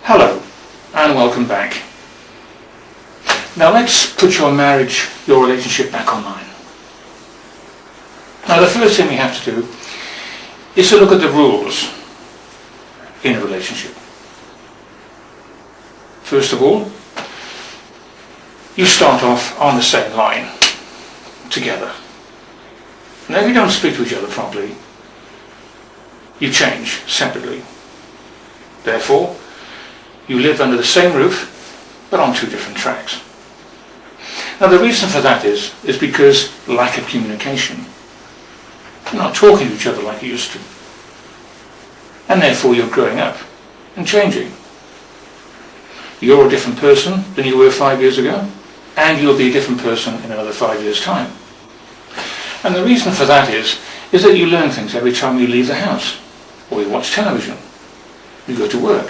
Hello and welcome back. Now let's put your marriage, your relationship back online. Now the first thing we have to do is to look at the rules in a relationship. First of all, you start off on the same line together. Now if you don't speak to each other properly, you change separately. Therefore, you live under the same roof but on two different tracks. Now the reason for that is because lack of communication. You're not talking to each other like you used to. And therefore you're growing up and changing. You're a different person than you were 5 years ago, and you'll be a different person in another 5 years' time. And the reason for that is that you learn things every time you leave the house, or you watch television, you go to work,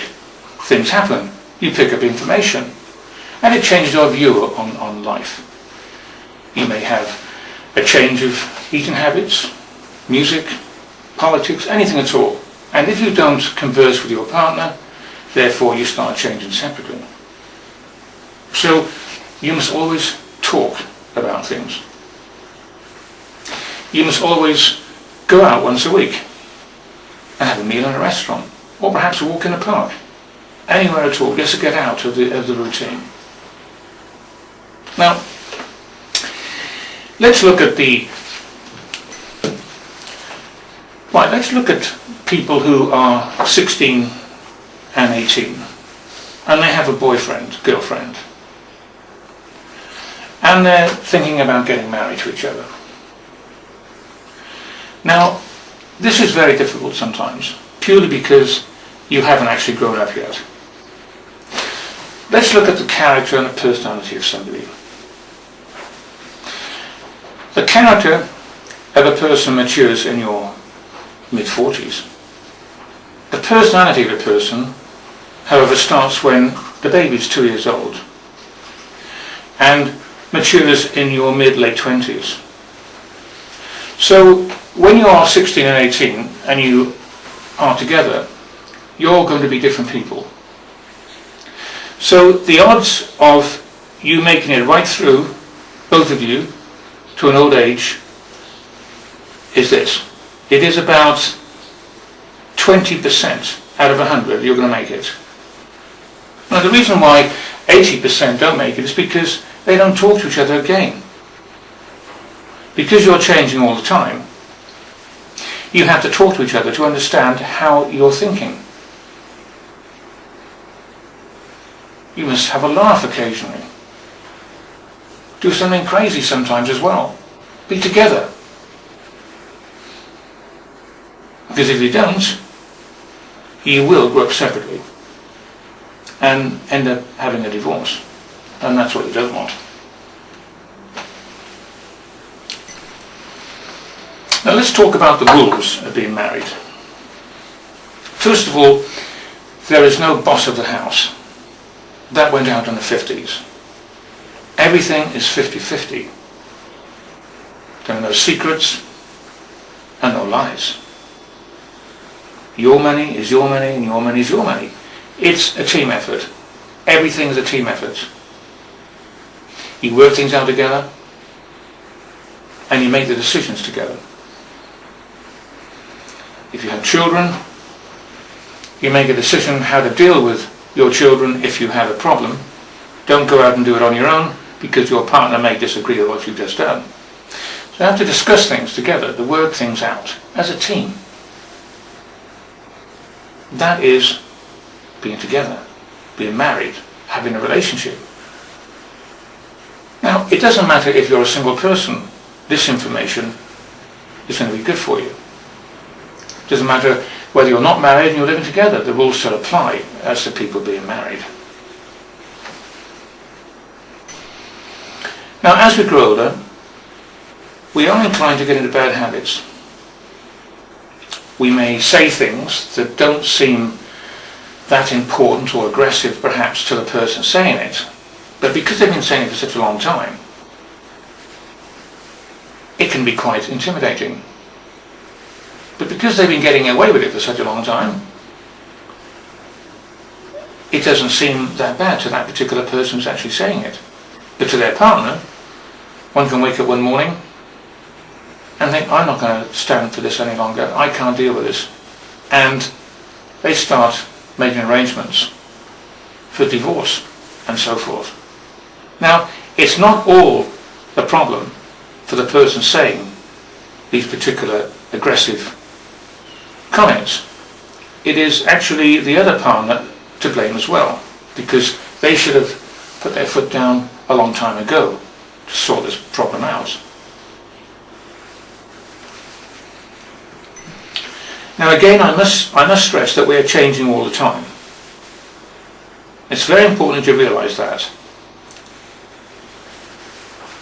things happen, you pick up information, and it changes your view on life. You may have a change of eating habits, music, politics, anything at all. And if you don't converse with your partner, therefore you start changing separately. So you must always talk about things. You must always go out once a week and have a meal in a restaurant, or perhaps a walk in a park, anywhere at all, just to get out of the routine. Now, let's look at people who are 16 and 18, and they have a boyfriend, girlfriend, and they're thinking about getting married to each other. Now, this is very difficult sometimes, purely because you haven't actually grown up yet. Let's look at the character and the personality of somebody. The character of a person matures in your mid-40s. The personality of a person, however, starts when the baby's 2 years old and matures in your mid-late 20s. So when you are 16 and 18 and you are together, you're going to be different people. So the odds of you making it right through, both of you, to an old age is this. It is about 20% out of 100 you're going to make it. Now the reason why 80% don't make it is because they don't talk to each other again. Because you're changing all the time, you have to talk to each other to understand how you're thinking. You must have a laugh occasionally. Do something crazy sometimes as well. Be together. Because if you don't, you will grow up separately and end up having a divorce. And that's what you don't want. Now let's talk about the rules of being married. First of all, there is no boss of the house. That went out in the 50s. Everything is 50-50. There are no secrets and no lies. Your money is your money and your money is your money. It's a team effort. Everything is a team effort. You work things out together and you make the decisions together. If you have children, you make a decision how to deal with your children if you have a problem. Don't go out and do it on your own because your partner may disagree with what you've just done. So you have to discuss things together, to work things out as a team. That is being together, being married, having a relationship. Now, it doesn't matter if you're a single person, this information is going to be good for you. It doesn't matter whether you're not married and you're living together, the rules still apply as to people being married. Now, as we grow older, we are inclined to get into bad habits. We may say things that don't seem that important or aggressive perhaps to the person saying it, but because they've been saying it for such a long time, it can be quite intimidating. But because they've been getting away with it for such a long time, it doesn't seem that bad to that particular person who's actually saying it. But to their partner, one can wake up one morning and think, I'm not going to stand for this any longer, I can't deal with this. And they start making arrangements for divorce and so forth. Now, it's not all the problem for the person saying these particular aggressive comments. It is actually the other partner to blame as well, because they should have put their foot down a long time ago to sort this problem out. Now again, I must stress that we are changing all the time. It's very important to realise that.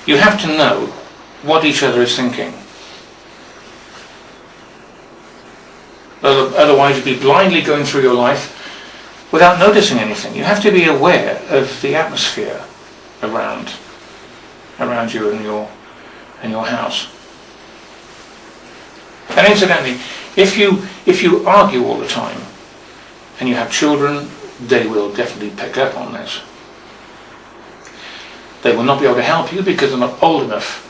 You have to know what each other is thinking. Otherwise you'd be blindly going through your life without noticing anything. You have to be aware of the atmosphere around you and your house. And incidentally, if you argue all the time and you have children, they will definitely pick up on this. They will not be able to help you because they're not old enough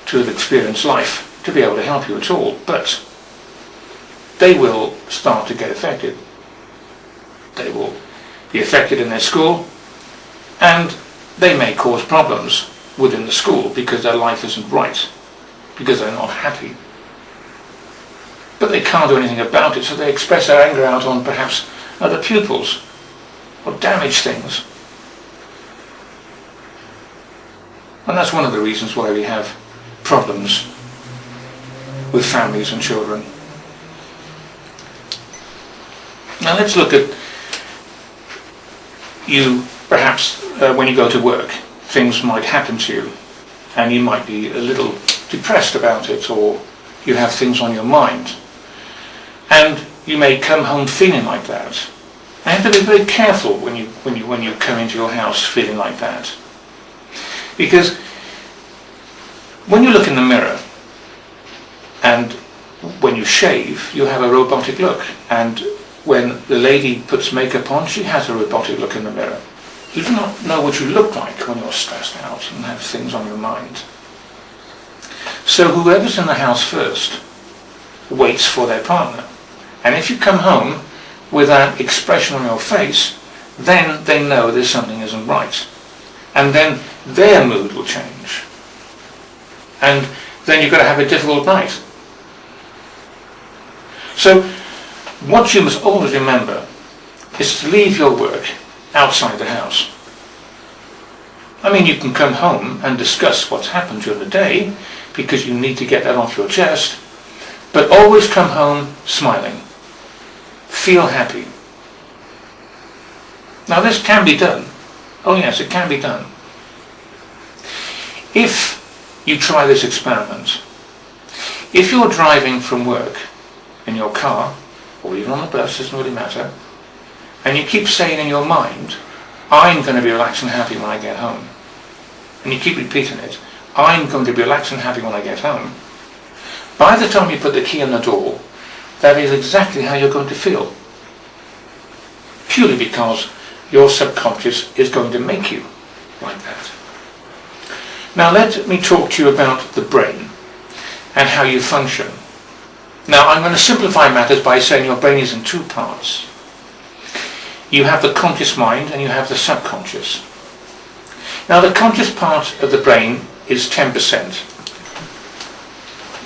to have experienced life to be able to help you at all, but they will start to get affected. They will be affected in their school, and they may cause problems within the school because their life isn't right, because they're not happy. But they can't do anything about it, so they express their anger out on perhaps other pupils or damage things. And that's one of the reasons why we have problems with families and children. Now let's look at you, perhaps when you go to work, things might happen to you and you might be a little depressed about it, or you have things on your mind. And you may come home feeling like that. And you have to be very careful when you come into your house feeling like that. Because when you look in the mirror and when you shave, you have a robotic look. And when the lady puts makeup on, she has a robotic look in the mirror. You do not know what you look like when you're stressed out and have things on your mind. So whoever's in the house first waits for their partner. And if you come home with that expression on your face, then they know there's something isn't right. And then their mood will change. And then you're going to have a difficult night. So what you must always remember is to leave your work outside the house. I mean, you can come home and discuss what's happened during the day because you need to get that off your chest, but always come home smiling. Feel happy. Now this can be done. Oh yes, it can be done. If you try this experiment, if you're driving from work in your car, or even on the bus, doesn't really matter, and you keep saying in your mind, I'm going to be relaxed and happy when I get home, and you keep repeating it, I'm going to be relaxed and happy when I get home, by the time you put the key in the door, that is exactly how you're going to feel. Purely because your subconscious is going to make you like that. Now let me talk to you about the brain and how you function. Now I'm going to simplify matters by saying your brain is in two parts. You have the conscious mind and you have the subconscious. Now the conscious part of the brain is 10%.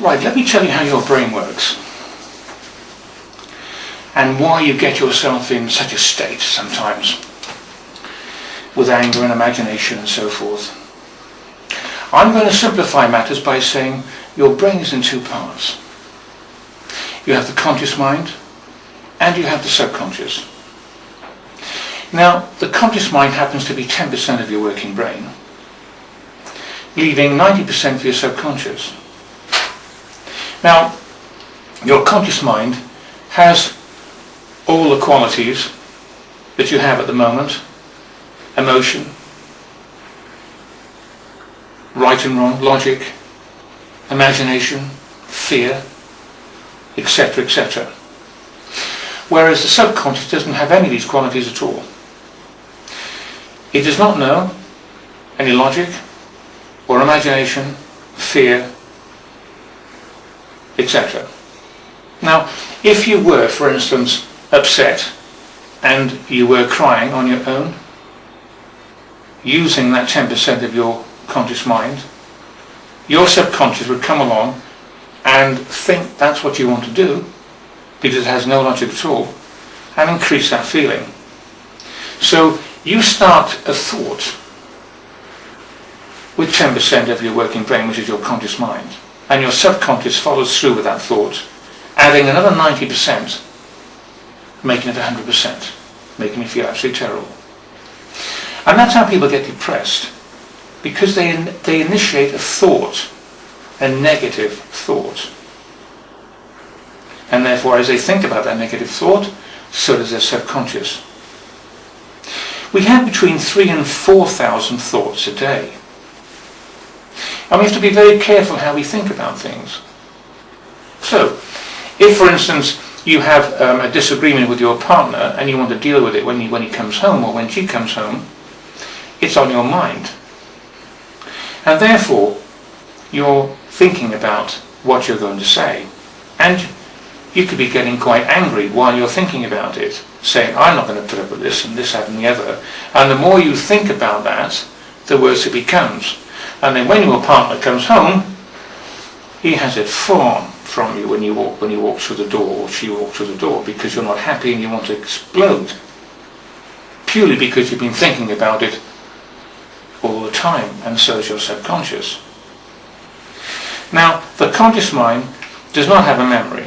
Right, let me tell you how your brain works and why you get yourself in such a state sometimes with anger and imagination and so forth. I'm going to simplify matters by saying your brain is in two parts. You have the conscious mind and you have the subconscious. Now, the conscious mind happens to be 10% of your working brain, leaving 90% for your subconscious. Now, your conscious mind has all the qualities that you have at the moment: emotion, right and wrong, logic, imagination, fear, etc., etc. Whereas the subconscious doesn't have any of these qualities at all. It does not know any logic or imagination, fear, etc. Now, if you were, for instance, upset and you were crying on your own, using that 10% of your conscious mind, your subconscious would come along and think that's what you want to do, because it has no logic at all, and increase that feeling. So you start a thought with 10% of your working brain, which is your conscious mind, and your subconscious follows through with that thought, adding another 90%, making it 100%, making you feel absolutely terrible. And that's how people get depressed, because they initiate a thought, a negative thought. And therefore, as they think about that negative thought, so does their subconscious. We have between 3,000 and 4,000 thoughts a day. And we have to be very careful how we think about things. So, if for instance you have a disagreement with your partner and you want to deal with it when he comes home or when she comes home, it's on your mind. And therefore, you're thinking about what you're going to say. And you could be getting quite angry while you're thinking about it, saying, I'm not going to put up with this and this, that and the other. And the more you think about that, the worse it becomes. And then when your partner comes home, he has it full on from you when you walk through the door, or she walks through the door, because you're not happy and you want to explode, purely because you've been thinking about it all the time, and so is your subconscious. Now, the conscious mind does not have a memory.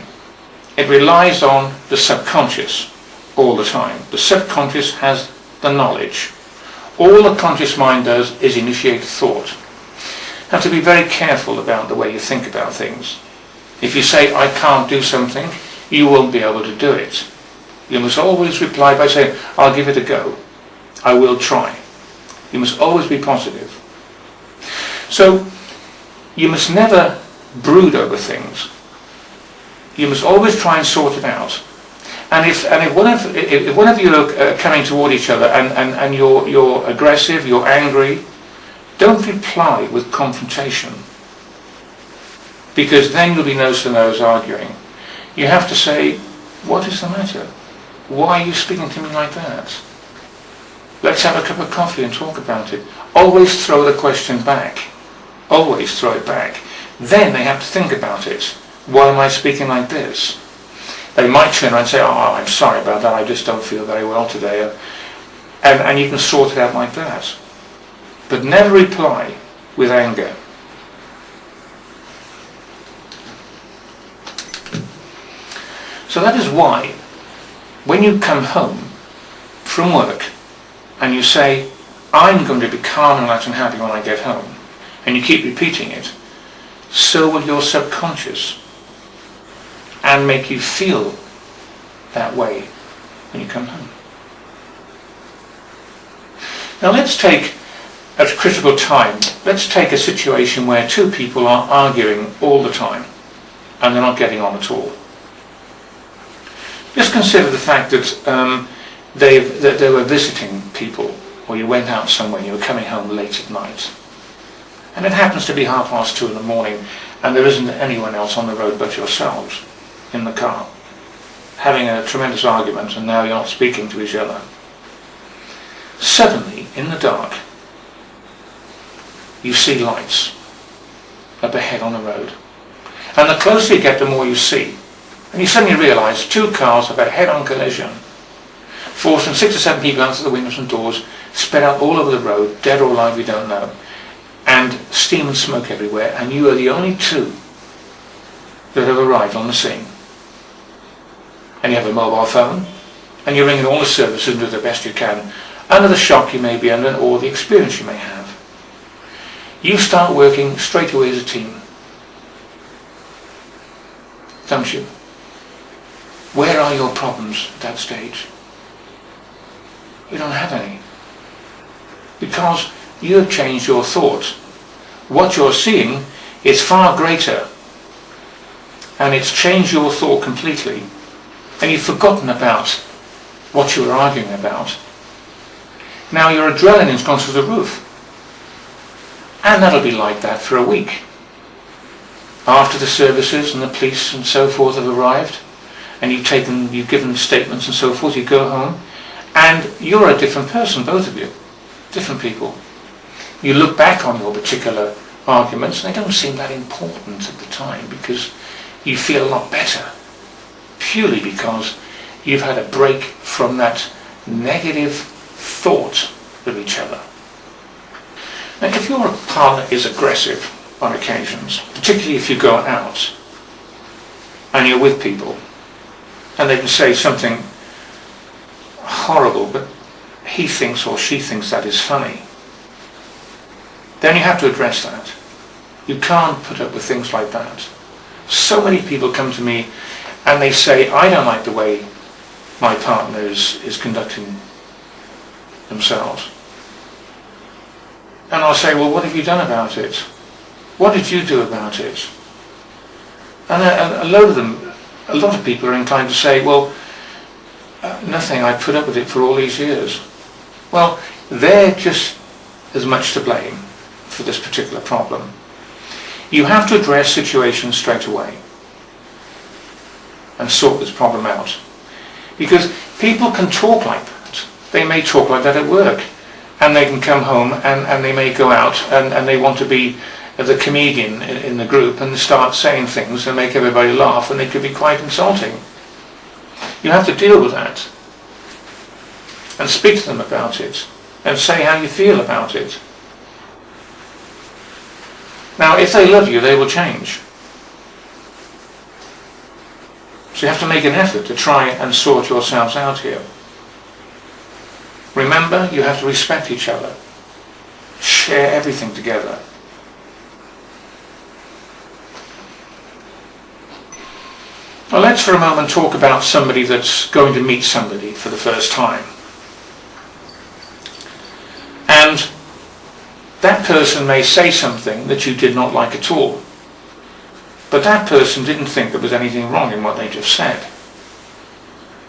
It relies on the subconscious all the time. The subconscious has the knowledge. All the conscious mind does is initiate thought. You have to be very careful about the way you think about things. If you say, I can't do something, you won't be able to do it. You must always reply by saying, I'll give it a go. I will try. You must always be positive. So, you must never brood over things. You must always try and sort it out. And if one of you are coming toward each other and you're aggressive, you're angry, don't reply with confrontation, because then you'll be nose to nose arguing. You have to say, what is the matter? Why are you speaking to me like that? Let's have a cup of coffee and talk about it. Always throw the question back. Always throw it back. Then they have to think about it. Why am I speaking like this? They might turn around and say, oh, I'm sorry about that, I just don't feel very well today. And you can sort it out like that. But never reply with anger. So that is why, when you come home from work and you say, I'm going to be calm and relaxed and happy when I get home, and you keep repeating it, so will your subconscious, and make you feel that way when you come home. Now let's take a critical time. Let's take a situation where two people are arguing all the time and they're not getting on at all. Just consider the fact that they were visiting people, or you went out somewhere and you were coming home late at night. And it happens to be 2:30 in the morning and there isn't anyone else on the road but yourselves in the car, having a tremendous argument, and now you're not speaking to each other. Suddenly, in the dark, you see lights up ahead on the road. And the closer you get, the more you see. And you suddenly realise 2 cars have a head-on collision, forcing 6 or 7 people out of the windows and doors, spread out all over the road, dead or alive, we don't know, and steam and smoke everywhere, and you are the only 2 that have arrived on the scene. And you have a mobile phone, and you're ringing all the services and do the best you can, under the shock you may be under, or the experience you may have. You start working straight away as a team, don't you? Where are your problems at that stage? You don't have any, because you have changed your thought. What you're seeing is far greater, and it's changed your thought completely, and you've forgotten about what you were arguing about. Now your adrenaline's gone through the roof. And that'll be like that for a week. After the services and the police and so forth have arrived, and you've given statements and so forth, you go home, and you're a different person, both of you. Different people. You look back on your particular arguments, and they don't seem that important at the time, because you feel a lot better, purely because you've had a break from that negative thought of each other. Now, if your partner is aggressive on occasions, particularly if you go out and you're with people, and they can say something horrible, but he thinks or she thinks that is funny, then you have to address that. You can't put up with things like that. So many people come to me and they say, I don't like the way my partner is conducting themselves. And I'll say, well, what have you done about it? What did you do about it? And a lot of people are inclined to say, well, nothing, I put up with it for all these years. Well, they're just as much to blame for this particular problem. You have to address situations straight away and sort this problem out. Because people can talk like that. They may talk like that at work, and they can come home and they may go out and they want to be the comedian in the group and start saying things that make everybody laugh, and they could be quite insulting. You have to deal with that and speak to them about it and say how you feel about it. Now, if they love you, they will change. So you have to make an effort to try and sort yourselves out here. Remember, you have to respect each other. Share everything together. Well, let's for a moment talk about somebody that's going to meet somebody for the first time. And that person may say something that you did not like at all. But that person didn't think there was anything wrong in what they just said.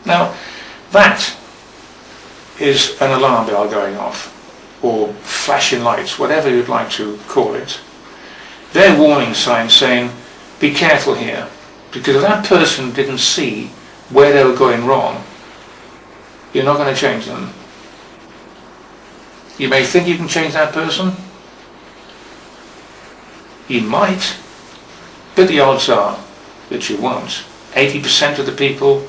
Now, that is an alarm bell going off, or flashing lights, whatever you'd like to call it. They're warning signs saying, be careful here, because if that person didn't see where they were going wrong, you're not going to change them. You may think you can change that person. You might, but the odds are that you won't. 80% of the people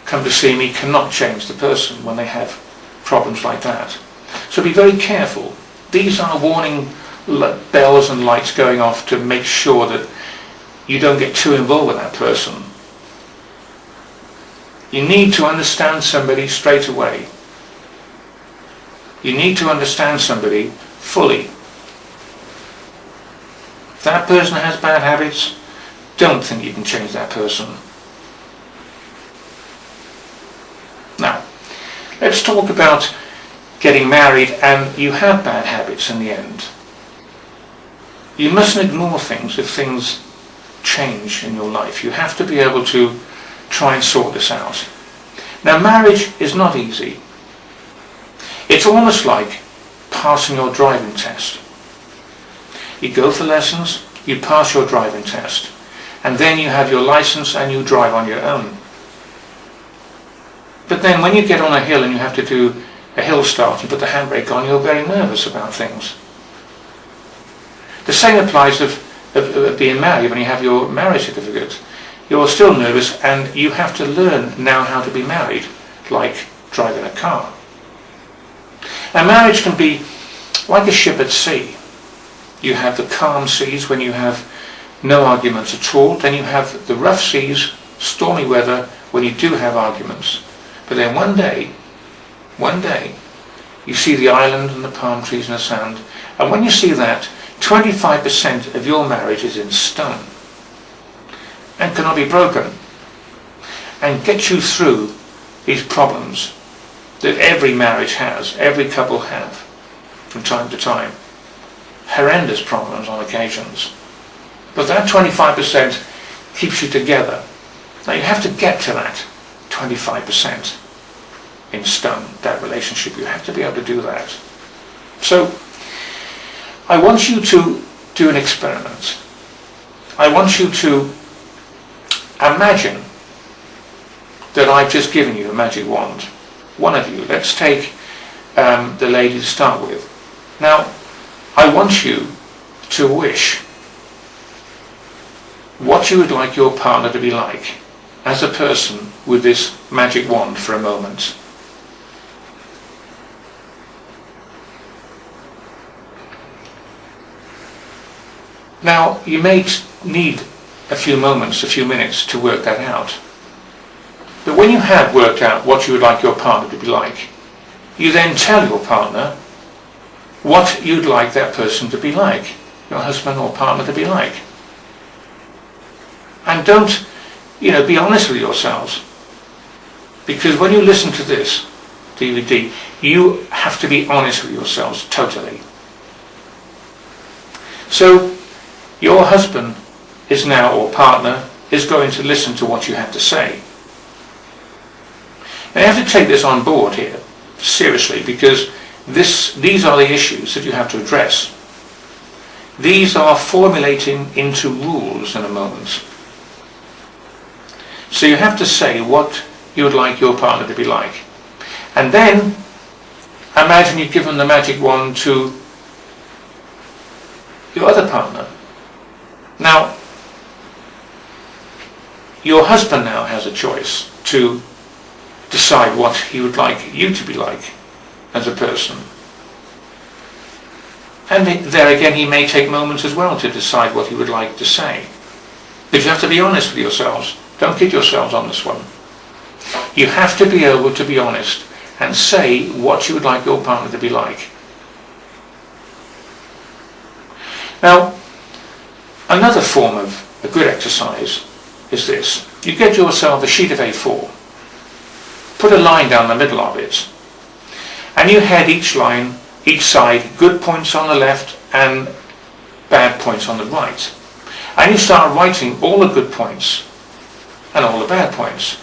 come to see me cannot change the person when they have problems like that. So be very careful. These are warning bells and lights going off to make sure that you don't get too involved with that person. You need to understand somebody straight away. You need to understand somebody fully. If that person has bad habits, don't think you can change that person. Now, let's talk about getting married and you have bad habits in the end. You mustn't ignore things if things change in your life. You have to be able to try and sort this out. Now, marriage is not easy. It's almost like passing your driving test. You go for lessons, you pass your driving test, and then you have your license and you drive on your own. But then when you get on a hill and you have to do a hill start and put the handbrake on, you're very nervous about things. The same applies of being married. When you have your marriage certificate, you're still nervous and you have to learn now how to be married, like driving a car. Now, marriage can be like a ship at sea. You have the calm seas when you have no arguments at all. Then you have the rough seas, stormy weather, when you do have arguments. But then one day, you see the island and the palm trees and the sand. And when you see that, 25% of your marriage is in stone and cannot be broken, and get you through these problems that every marriage has, every couple have from time to time. Horrendous problems on occasions. But that 25% keeps you together. Now you have to get to that 25%. in stone, that relationship. You have to be able to do that. So I want you to do an experiment. I want you to imagine that I've just given you a magic wand. One of you. Let's take the lady to start with. Now, I want you to wish what you would like your partner to be like as a person with this magic wand for a moment. Now, you may need a few moments, a few minutes to work that out. But when you have worked out what you would like your partner to be like, you then tell your partner what you'd like that person to be like, your husband or partner to be like. And don't, be honest with yourselves. Because when you listen to this DVD, you have to be honest with yourselves totally. So, your husband is now, or partner, is going to listen to what you have to say. Now you have to take this on board here, seriously, because these are the issues that you have to address. These are formulating into rules in a moment. So you have to say what you would like your partner to be like. And then, imagine you've given the magic wand to your other partner. Now, your husband now has a choice to decide what he would like you to be like as a person. And there again, he may take moments as well to decide what he would like to say. But you have to be honest with yourselves. Don't kid yourselves on this one. You have to be able to be honest and say what you would like your partner to be like. Now, another form of a good exercise is this. You get yourself a sheet of A4, put a line down the middle of it, and you head each line, each side, good points on the left and bad points on the right. And you start writing all the good points and all the bad points.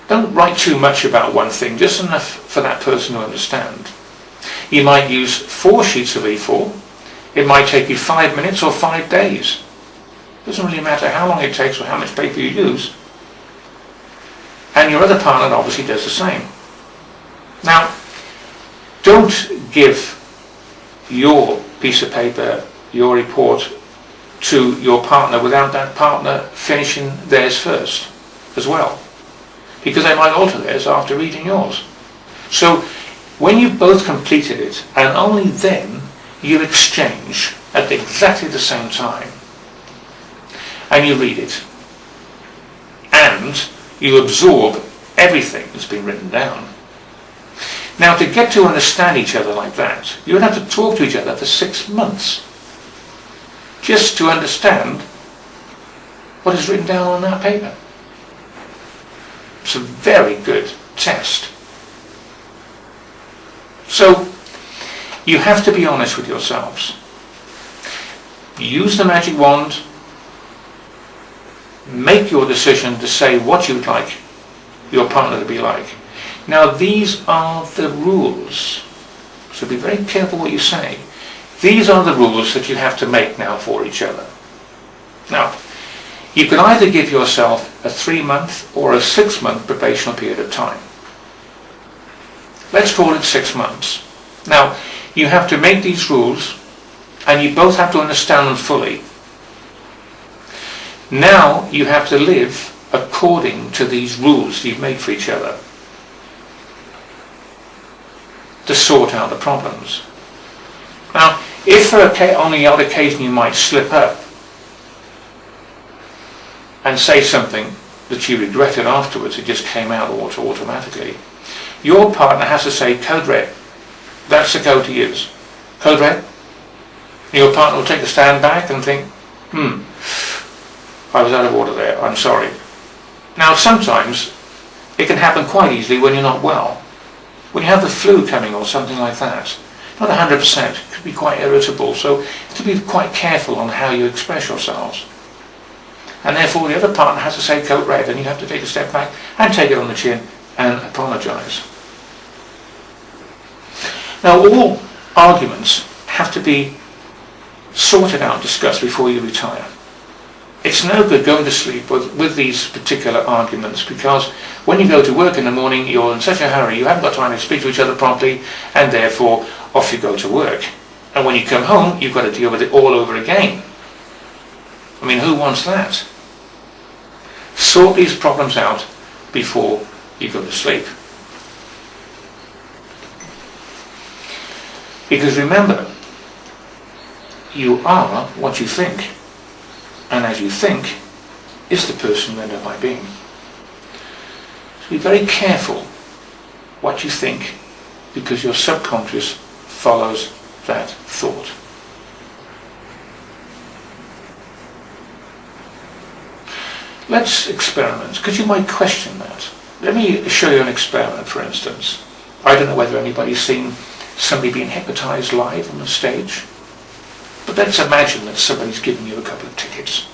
Don't write too much about one thing, just enough for that person to understand. You might use 4 sheets of A4. It might take you 5 minutes or 5 days. It doesn't really matter how long it takes or how much paper you use. And your other partner obviously does the same. Now, don't give your piece of paper, your report, to your partner without that partner finishing theirs first as well. Because they might alter theirs after reading yours. So, when you've both completed it, and only then, you exchange at exactly the same time. And you read it. And you absorb everything that's been written down. Now, to get to understand each other like that, you would have to talk to each other for 6 months just to understand what is written down on that paper. It's a very good test. So, you have to be honest with yourselves. Use the magic wand. Make your decision to say what you'd like your partner to be like. Now, these are the rules. So be very careful what you say. These are the rules that you have to make now for each other. Now, you can either give yourself a 3-month or a 6-month probational period of time. Let's call it 6 months. Now, you have to make these rules, and you both have to understand them fully. Now, you have to live according to these rules you've made for each other to sort out the problems. Now, if on the odd occasion you might slip up and say something that you regretted afterwards, it just came out automatically, your partner has to say, code red. That's the code to use. Code red. And your partner will take a stand back and think, I was out of order there, I'm sorry. Now, sometimes it can happen quite easily when you're not well. When you have the flu coming or something like that. Not 100%, it could be quite irritable, so you have to be quite careful on how you express yourselves. And therefore the other partner has to say code red, and you have to take a step back and take it on the chin and apologise. Now, all arguments have to be sorted out, discussed before you retire. It's no good going to sleep with these particular arguments, because when you go to work in the morning, you're in such a hurry, you haven't got time to speak to each other properly, and therefore off you go to work. And when you come home, you've got to deal with it all over again. I mean, who wants that? Sort these problems out before you go to sleep. Because remember, you are what you think, and as you think is the person you end up by being. So be very careful what you think, because your subconscious follows that thought. Let's experiment, because you might question that. Let me show you an experiment, for instance. I don't know whether anybody's seen somebody being hypnotized live on the stage, but let's imagine that somebody's giving you a couple of tickets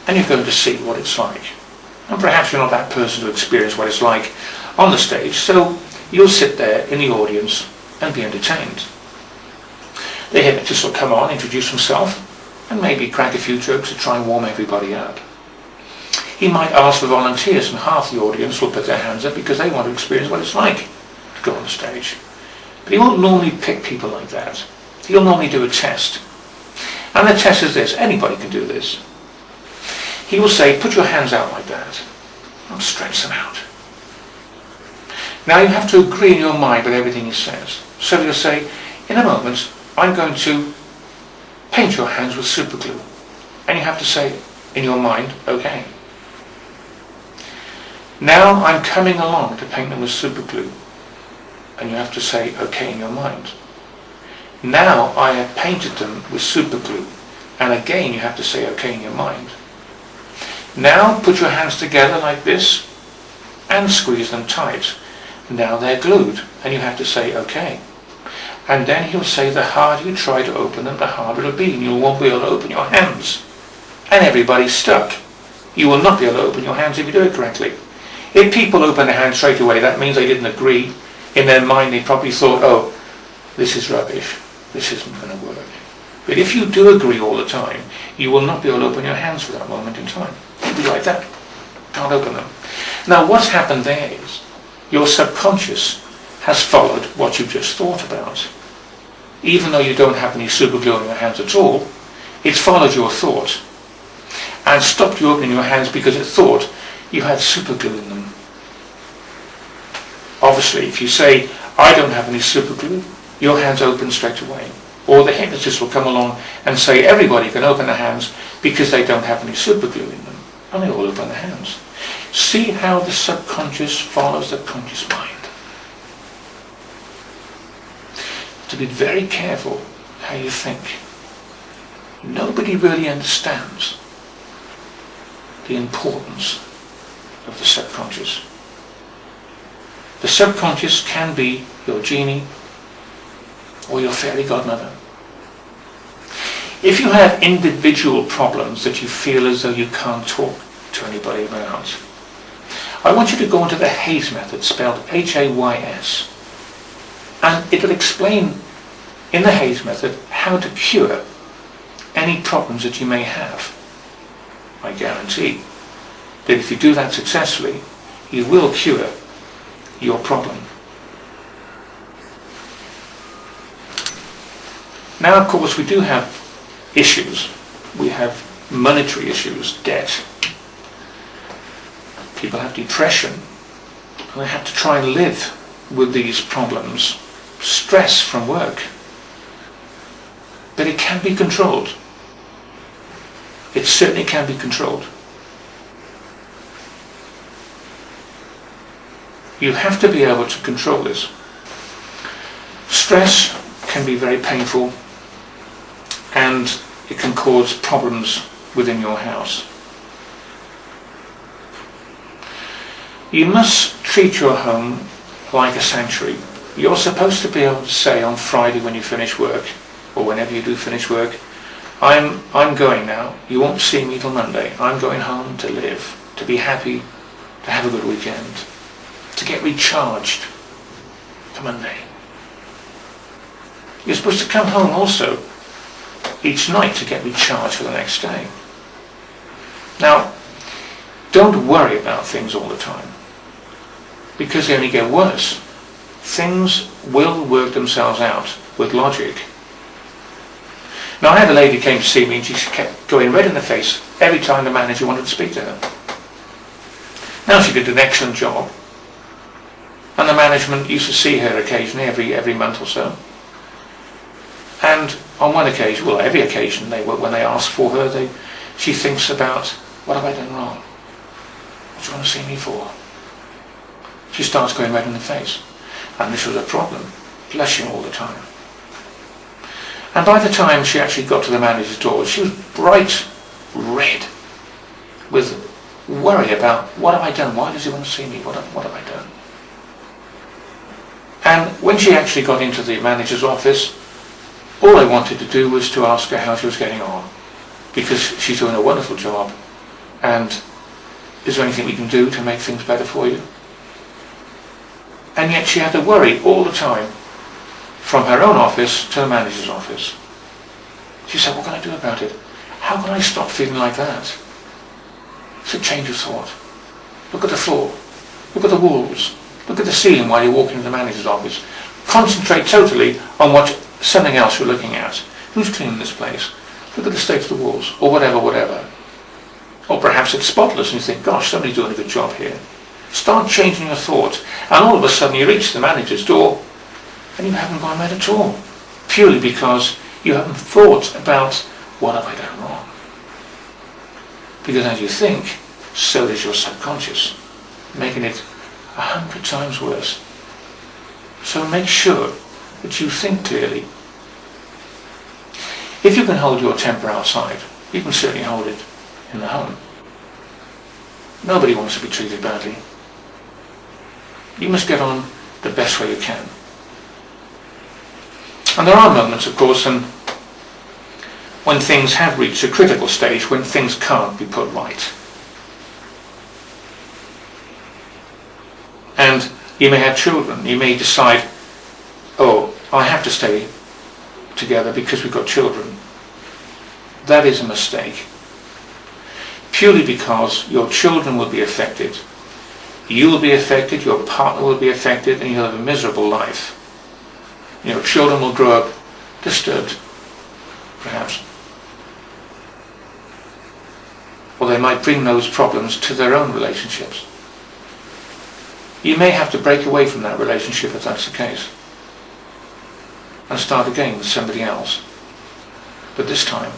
and you're going to see what it's like. And perhaps you're not that person to experience what it's like on the stage, so you'll sit there in the audience and be entertained. The hypnotist will come on, introduce himself, and maybe crack a few jokes to try and warm everybody up. He might ask for volunteers, and half the audience will put their hands up because they want to experience what it's like to go on the stage. But he won't normally pick people like that. He'll normally do a test. And the test is this. Anybody can do this. He will say, put your hands out like that. And stretch them out. Now you have to agree in your mind with everything he says. So he'll say, in a moment, I'm going to paint your hands with super glue. And you have to say in your mind, okay. Now I'm coming along to paint them with super glue. And you have to say, okay, in your mind. Now I have painted them with super glue. And again you have to say, okay, in your mind. Now put your hands together like this and squeeze them tight. Now they're glued. And you have to say, okay. And then he'll say, the harder you try to open them, the harder it'll be. And you won't be able to open your hands. And everybody's stuck. You will not be able to open your hands if you do it correctly. If people open their hands straight away, that means they didn't agree. In their mind they probably thought, oh, this is rubbish, this isn't going to work. But if you do agree all the time, you will not be able to open your hands for that moment in time. It'll be like that. Can't open them. Now what's happened there is, your subconscious has followed what you've just thought about. Even though you don't have any super glue on your hands at all, it's followed your thought and stopped you opening your hands because it thought you had super glue in them. Obviously, if you say, I don't have any super glue, your hands open straight away. Or the hypnotist will come along and say, everybody can open their hands because they don't have any super glue in them. And they all open their hands. See how the subconscious follows the conscious mind. To be very careful how you think. Nobody really understands the importance of the subconscious. The subconscious can be your genie or your fairy godmother. If you have individual problems that you feel as though you can't talk to anybody about, I want you to go into the Hayes method, spelled H-A-Y-S, and it will explain in the Hayes method how to cure any problems that you may have. I guarantee that if you do that successfully, you will cure your problem. Now, of course, we do have issues. We have monetary issues, debt. People have depression, and they have to try and live with these problems. Stress from work. But it can be controlled. It certainly can be controlled. You have to be able to control this. Stress can be very painful, and it can cause problems within your house. You must treat your home like a sanctuary. You're supposed to be able to say on Friday when you finish work, or whenever you do finish work, I'm going now. You won't see me till Monday. I'm going home to live, to be happy, to have a good weekend, to get recharged for Monday. You're supposed to come home also each night to get recharged for the next day. Now, don't worry about things all the time, because they only get worse. Things will work themselves out with logic. Now, I had a lady who came to see me and she kept going red in the face every time the manager wanted to speak to her. Now, she did an excellent job, and the management used to see her occasionally every month or so. And on one occasion, well, every occasion, when they ask for her, she thinks about, what have I done wrong? What do you want to see me for? She starts going red in the face. And this was a problem, blushing all the time. And by the time she actually got to the manager's door, she was bright red with worry about, what have I done? Why does he want to see me? What have I done? And when she actually got into the manager's office, all I wanted to do was to ask her how she was getting on, because she's doing a wonderful job, and is there anything we can do to make things better for you? And yet she had to worry all the time, from her own office to the manager's office. She said, what can I do about it? How can I stop feeling like that? It's a change of thought. Look at the floor. Look at the walls. Look at the ceiling while you're walking to the manager's office. Concentrate totally on something else you're looking at. Who's cleaning this place? Look at the state of the walls, or whatever. Or perhaps it's spotless and you think, gosh, somebody's doing a good job here. Start changing your thoughts, and all of a sudden you reach the manager's door and you haven't gone mad at all, purely because you haven't thought about, what have I done wrong? Because as you think, so does your subconscious, making it 100 times worse. So make sure that you think clearly. If you can hold your temper outside, you can certainly hold it in the home. Nobody wants to be treated badly. You must get on the best way you can. And there are moments, of course, when things have reached a critical stage, when things can't be put right. And you may have children. You may decide, oh, I have to stay together because we've got children. That is a mistake. Purely because your children will be affected. You will be affected, your partner will be affected, and you'll have a miserable life. Your children will grow up disturbed, perhaps. Or they might bring those problems to their own relationships. You may have to break away from that relationship if that's the case, and start again with somebody else. But this time,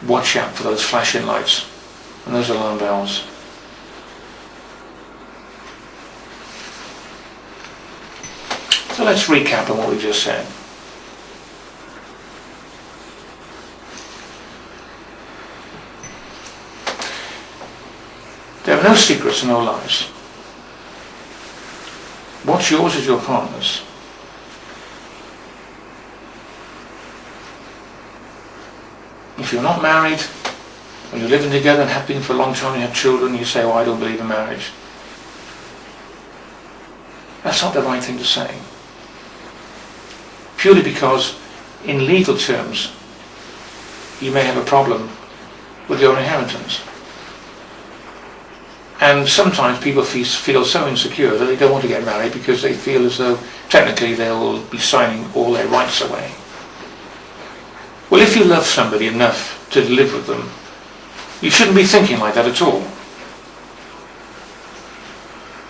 watch out for those flashing lights and those alarm bells. So let's recap on what we just said. There are no secrets and no lies. What's yours is your partner's. If you're not married, or you're living together and have been for a long time and you have children, you say, oh, I don't believe in marriage. That's not the right thing to say. Purely because, in legal terms, you may have a problem with your inheritance. And sometimes people feel so insecure that they don't want to get married because they feel as though technically they'll be signing all their rights away. Well, if you love somebody enough to live with them, you shouldn't be thinking like that at all.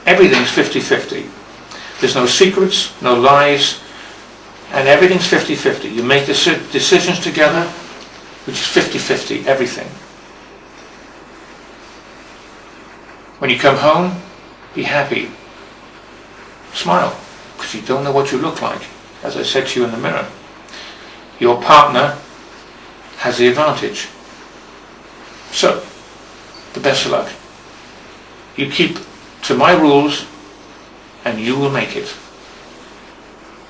Everything's 50-50. There's no secrets, no lies, and everything's 50-50. You make decisions together, which is 50-50, everything. When you come home, be happy. Smile, because you don't know what you look like, as I said to you in the mirror. Your partner has the advantage. So, the best of luck. You keep to my rules and you will make it.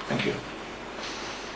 Thank you.